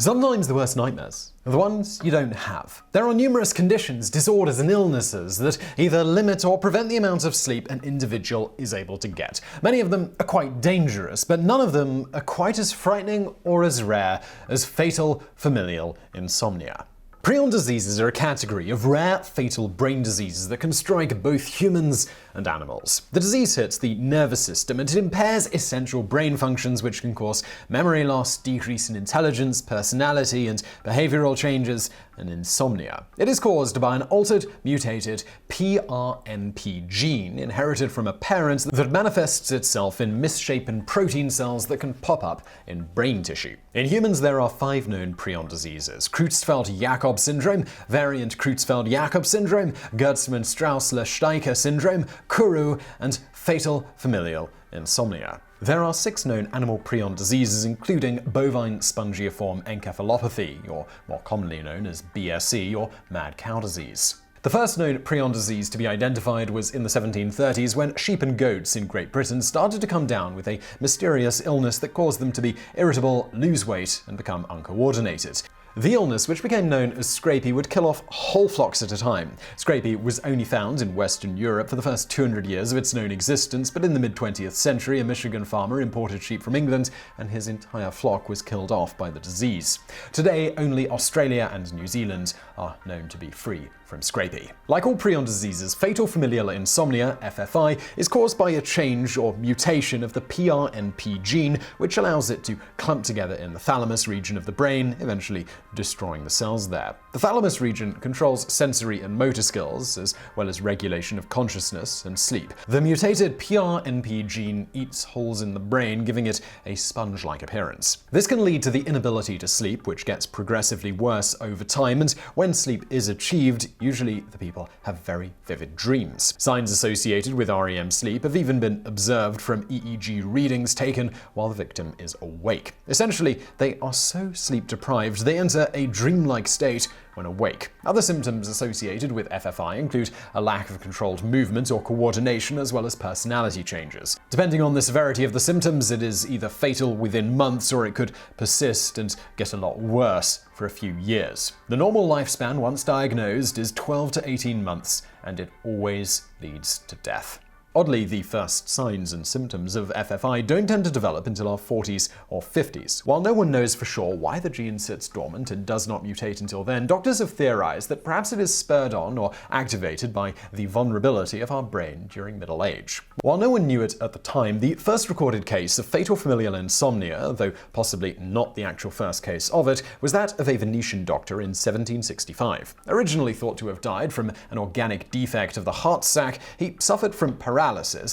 Sometimes the worst nightmares are the ones you don't have. There are numerous conditions, disorders, and illnesses that either limit or prevent the amount of sleep an individual is able to get. Many of them are quite dangerous, but none of them are quite as frightening or as rare as fatal familial insomnia. Prion diseases are a category of rare, fatal brain diseases that can strike both humans and animals. The disease hits the nervous system and it impairs essential brain functions, which can cause memory loss, decrease in intelligence, personality, and behavioral changes, and insomnia. It is caused by an altered, mutated PRNP gene inherited from a parent that manifests itself in misshapen protein cells that can pop up in brain tissue. In humans, there are 5 known prion diseases: Creutzfeldt-Jakob syndrome, variant Creutzfeldt-Jakob syndrome, Gerstmann-Straussler-Scheinker syndrome, Kuru, and fatal familial insomnia. There are 6 known animal prion diseases, including bovine spongiform encephalopathy, or more commonly known as BSE, or mad cow disease. The first known prion disease to be identified was in the 1730s, when sheep and goats in Great Britain started to come down with a mysterious illness that caused them to be irritable, lose weight, and become uncoordinated. The illness, which became known as scrapie, would kill off whole flocks at a time. Scrapie was only found in Western Europe for the first 200 years of its known existence, but in the mid-20th century, a Michigan farmer imported sheep from England, and his entire flock was killed off by the disease. Today, only Australia and New Zealand are known to be free from scrapie. Like all prion diseases, fatal familial insomnia, FFI, is caused by a change or mutation of the PRNP gene, which allows it to clump together in the thalamus region of the brain, eventually destroying the cells there. The thalamus region controls sensory and motor skills, as well as regulation of consciousness and sleep. The mutated PRNP gene eats holes in the brain, giving it a sponge-like appearance. This can lead to the inability to sleep, which gets progressively worse over time, and when sleep is achieved, usually the people have very vivid dreams. Signs associated with REM sleep have even been observed from EEG readings taken while the victim is awake. Essentially, they are so sleep-deprived they enter a dreamlike state when awake. Other symptoms associated with FFI include a lack of controlled movement or coordination, as well as personality changes. Depending on the severity of the symptoms, it is either fatal within months or it could persist and get a lot worse for a few years. The normal lifespan, once diagnosed, is 12 to 18 months, and it always leads to death. Oddly, the first signs and symptoms of FFI don't tend to develop until our 40s or 50s. While no one knows for sure why the gene sits dormant and does not mutate until then, doctors have theorized that perhaps it is spurred on or activated by the vulnerability of our brain during middle age. While no one knew it at the time, the first recorded case of fatal familial insomnia, though possibly not the actual first case of it, was that of a Venetian doctor in 1765. Originally thought to have died from an organic defect of the heart sac, he suffered from paralysis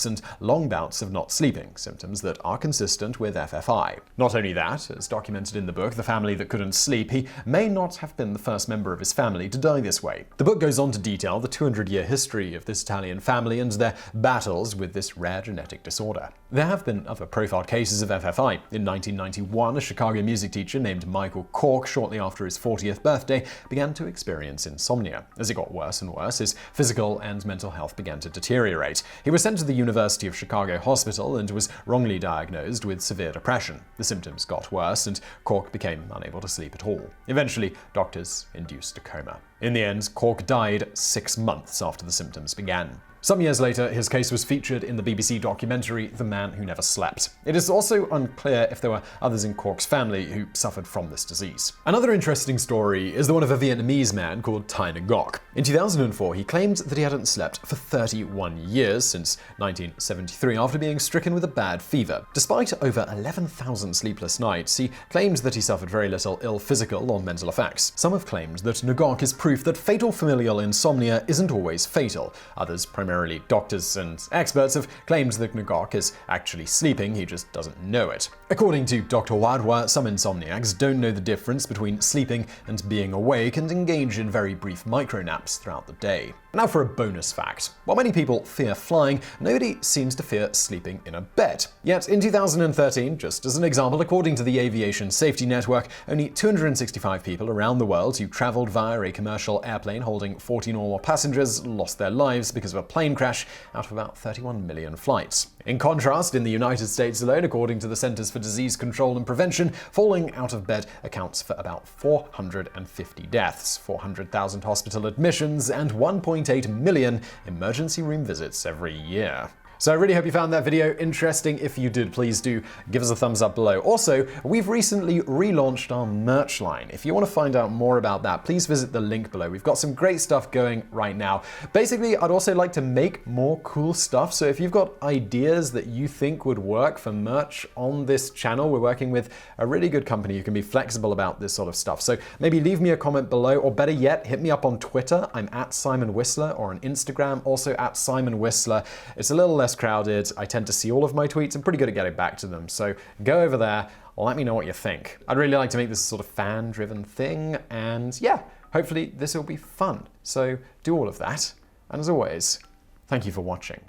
and long bouts of not sleeping, symptoms that are consistent with FFI. Not only that, as documented in the book The Family That Couldn't Sleep, he may not have been the first member of his family to die this way. The book goes on to detail the 200-year history of this Italian family and their battles with this rare genetic disorder. There have been other profiled cases of FFI. In 1991, a Chicago music teacher named Michael Cork, shortly after his 40th birthday, began to experience insomnia. As it got worse and worse, his physical and mental health began to deteriorate. He was sent to the University of Chicago Hospital and was wrongly diagnosed with severe depression. The symptoms got worse and Cork became unable to sleep at all. Eventually, doctors induced a coma. In the end, Cork died 6 months after the symptoms began. Some years later, his case was featured in the BBC documentary The Man Who Never Slept. It is also unclear if there were others in Cork's family who suffered from this disease. Another interesting story is the one of a Vietnamese man called Thai Ngoc. In 2004, he claimed that he hadn't slept for 31 years since 1973 after being stricken with a bad fever. Despite over 11,000 sleepless nights, he claimed that he suffered very little ill physical or mental effects. Some have claimed that Ngoc is proof that fatal familial insomnia isn't always fatal. Others, primarily doctors and experts, have claimed that Ngoc is actually sleeping, he just doesn't know it. According to Dr. Wadwa, some insomniacs don't know the difference between sleeping and being awake and engage in very brief micronaps throughout the day. Now for a bonus fact. While many people fear flying, nobody seems to fear sleeping in a bed. Yet in 2013, just as an example, according to the Aviation Safety Network, only 265 people around the world who traveled via a commercial airplane holding 14 or more passengers lost their lives because of a plane plane crash out of about 31 million flights. In contrast, in the United States alone, according to the Centers for Disease Control and Prevention, falling out of bed accounts for about 450 deaths, 400,000 hospital admissions, and 1.8 million emergency room visits every year. So I really hope you found that video interesting. If you did, please do give us a thumbs up below. Also, we've recently relaunched our merch line. If you want to find out more about that, please visit the link below. We've got some great stuff going right now. Basically, I'd also like to make more cool stuff. So if you've got ideas that you think would work for merch on this channel, we're working with a really good company who can be flexible about this sort of stuff. So maybe leave me a comment below, or better yet, hit me up on Twitter. I'm at Simon Whistler, or on Instagram, also at Simon Whistler. It's a little less crowded. I tend to see all of my tweets. I'm pretty good at getting back to them. So go over there, let me know what you think. I'd really like to make this a sort of fan-driven thing, and yeah, hopefully this will be fun. So do all of that. And as always, thank you for watching.